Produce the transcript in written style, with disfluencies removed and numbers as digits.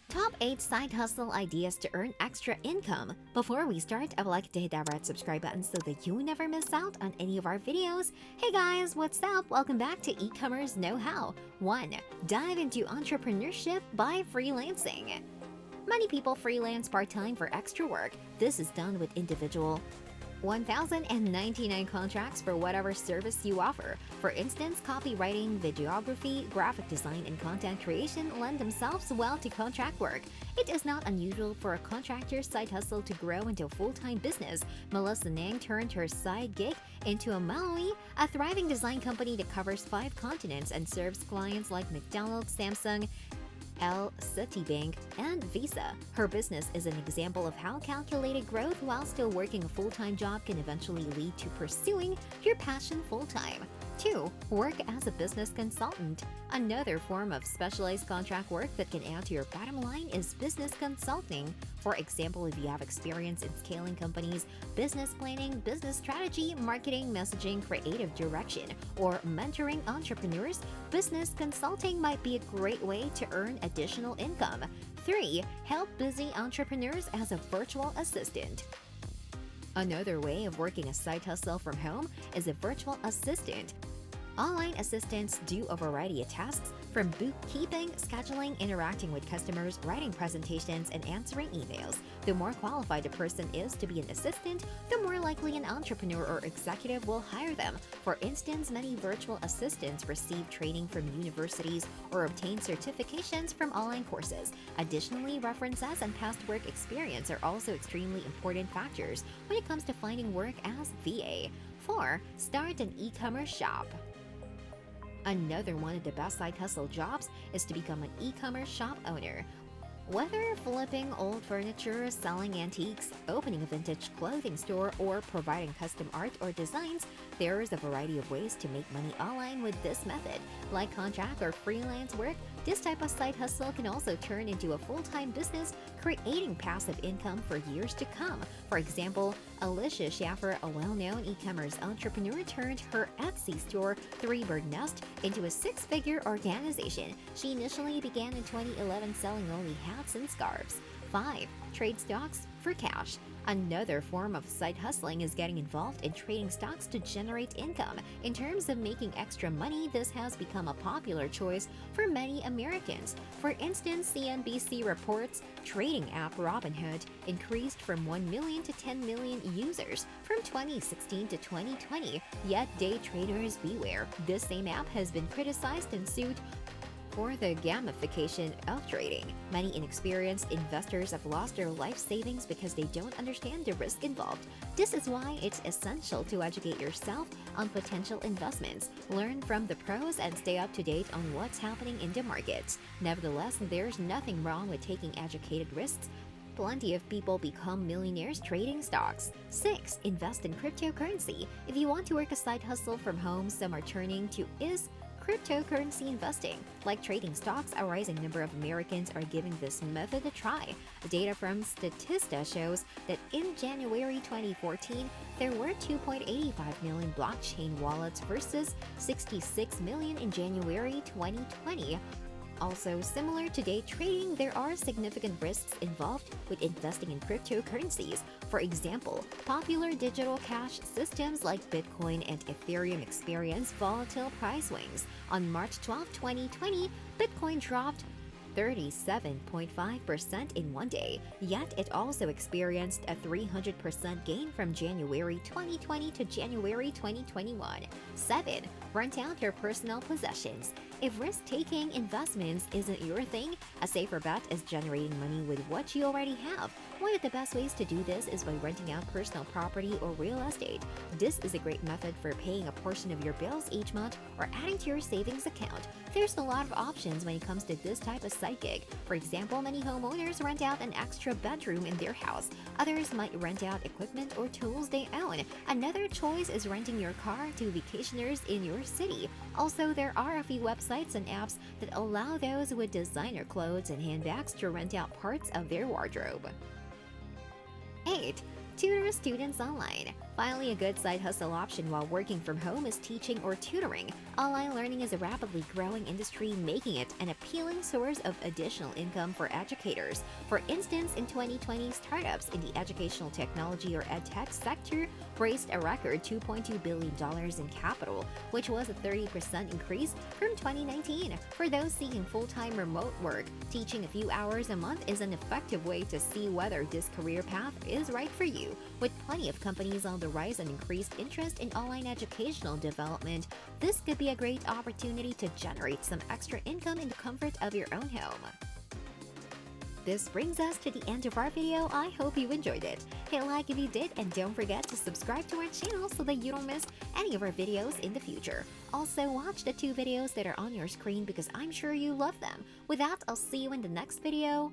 Top 8 side hustle ideas to earn extra income. Before we start, I would like to hit that red subscribe button so that you never miss out on any of our videos. Hey guys, what's up? Welcome back to e-commerce know-how. 1. Dive into entrepreneurship by freelancing. Many people freelance part-time for extra work. This is done with individual 1,099 contracts for whatever service you offer. For instance, copywriting, videography, graphic design, and content creation lend themselves well to contract work. It is not unusual for a contractor's side hustle to grow into a full-time business. Melissa Nang turned her side gig into a Maui, a thriving design company that covers 5 continents and serves clients like McDonald's, Samsung, Citibank, and Visa. Her business is an example of how calculated growth while still working a full-time job can eventually lead to pursuing your passion full-time. 2. Work as a business consultant. Another form of specialized contract work that can add to your bottom line is business consulting. For example, if you have experience in scaling companies, business planning, business strategy, marketing, messaging, creative direction, or mentoring entrepreneurs, business consulting might be a great way to earn additional income. 3. Help busy entrepreneurs as a virtual assistant. Another way of working a side hustle from home is a virtual assistant. Online assistants do a variety of tasks from bookkeeping, scheduling, interacting with customers, writing presentations, and answering emails. The more qualified a person is to be an assistant, the more likely an entrepreneur or executive will hire them. For instance, many virtual assistants receive training from universities or obtain certifications from online courses. Additionally, references and past work experience are also extremely important factors when it comes to finding work as VA. 4. Start an e-commerce shop. Another one of the best side hustle jobs is to become an e-commerce shop owner. Whether flipping old furniture, selling antiques, opening a vintage clothing store, or providing custom art or designs, there is a variety of ways to make money online with this method. Like contract or freelance work, this type of side hustle can also turn into a full-time business, creating passive income for years to come. For example, Alicia Schaffer, a well-known e-commerce entrepreneur, turned her Etsy store, Three Bird Nest, into a 6-figure organization. She initially began in 2011 selling only hats and scarves. 5. Trade stocks for cash. Another form of side hustling is getting involved in trading stocks to generate income. In terms of making extra money, this has become a popular choice for many Americans. For instance, CNBC reports trading app Robinhood increased from 1 million to 10 million users from 2016 to 2020. Yet day traders beware. This same app has been criticized and sued for the gamification of trading. Many inexperienced investors have lost their life savings because they don't understand the risk involved. This is why it's essential to educate yourself on potential investments, learn from the pros, and stay up to date on what's happening in the markets. Nevertheless, there's nothing wrong with taking educated risks. Plenty of people become millionaires trading stocks. 6. Invest in cryptocurrency. If you want to work a side hustle from home, some are turning to cryptocurrency investing. Like trading stocks, a rising number of Americans are giving this method a try. Data from Statista shows that in January 2014, there were 2.85 million blockchain wallets versus 66 million in January 2020. Also, similar to day trading, there are significant risks involved with investing in cryptocurrencies. For example, popular digital cash systems like Bitcoin and Ethereum experience volatile price swings. On March 12, 2020, Bitcoin dropped 37.5% in one day, yet it also experienced a 300% gain from January 2020 to January 2021. 7. Rent out your personal possessions. If risk-taking investments isn't your thing, a safer bet is generating money with what you already have. One of the best ways to do this is by renting out personal property or real estate. This is a great method for paying a portion of your bills each month or adding to your savings account. There's a lot of options when it comes to this type of side gig. For example, many homeowners rent out an extra bedroom in their house. Others might rent out equipment or tools they own. Another choice is renting your car to vacationers in your city. Also, there are a few websites and apps that allow those with designer clothes and handbags to rent out parts of their wardrobe. 8. Tutor students online. Finally, a good side hustle option while working from home is teaching or tutoring. Online learning is a rapidly growing industry, making it an appealing source of additional income for educators. For instance, in 2020, startups in the educational technology or edtech sector raised a record $2.2 billion in capital, which was a 30% increase from 2019. For those seeking full-time remote work, teaching a few hours a month is an effective way to see whether this career path is right for you. With plenty of companies on the rise and increased interest in online educational development, this could be a great opportunity to generate some extra income in the comfort of your own home. This brings us to the end of our video. I hope you enjoyed it. Hit like if you did, and don't forget to subscribe to our channel so that you don't miss any of our videos in the future. Also, watch the 2 videos that are on your screen because I'm sure you love them. With that, I'll see you in the next video.